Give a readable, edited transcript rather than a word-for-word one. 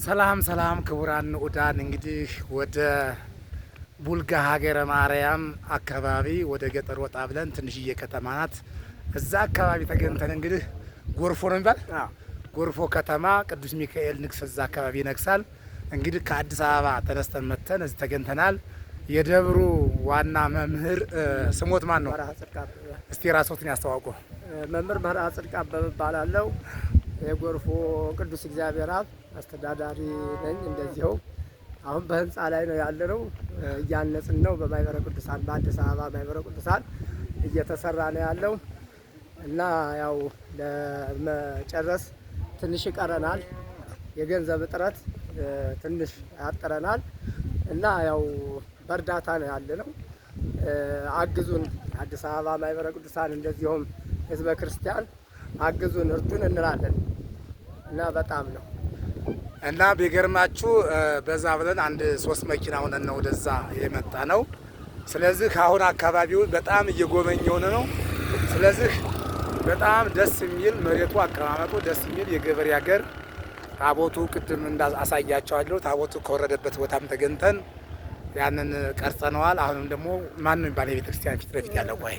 ሰላም ሰላም ክቡራን ንዑዳን፣ እንግዲህ ወደ ቡልጋ ሀገረ ማርያም አካባቢ ወደ ገጠር ወጣ ብለን ትንሽዬ ከተማ ናት። እዛ አካባቢ ተገኝተን እንግዲህ ጎርፎ ነው የሚባል ጎርፎ ከተማ ቅዱስ ሚካኤል ንግስ እዛ አካባቢ ይነግሳል። እንግዲህ ከአዲስ አበባ ተነስተን መተን እዚህ ተገኝተናል። የደብሩ ዋና መምህር ስሞት ማን ነው? እስቲ ራስዎትን ያስተዋውቁ። መምህር መርዓ ጽድቅ አበበ እባላለሁ። የጎርፎ ቅዱስ እግዚአብሔር አብ አስተዳዳሪ ነኝ። እንደዚሁ አሁን በህንፃ ላይ ነው ያለነው፣ እያነጽን ነው። በማይበረ ቅዱሳን በአዲስ አበባ ማይበረ ቅዱሳን እየተሰራ ነው ያለው እና ያው ለመጨረስ ትንሽ ይቀረናል። የገንዘብ እጥረት ትንሽ ያጠረናል እና ያው በእርዳታ ነው ያለነው። አግዙን፣ አዲስ አበባ ማይበረ ቅዱሳን እንደዚሁም ህዝበ ክርስቲያን አግዙን፣ እርዱን እንላለን እና በጣም ነው እና ቢገርማችሁ በዛ ብለን አንድ 3 መኪና ሆነን ነው ወደዛ የመጣ ነው። ስለዚህ አሁን አካባቢውን በጣም እየጎበኘውን ነው። ስለዚህ በጣም ደስ የሚል መሬቱ አቀማመጡ ደስ የሚል የገበሬ ሀገር ታቦቱ ቅድም እንዳሳያቸዋለሁ። ታቦቱ ከወረደበት ቦታም ተገኝተን ያንን ቀርጸነዋል። አሁንም ደግሞ ማን ነው የሚባል የቤተክርስቲያን ፊት ለፊት ያለው ቆይ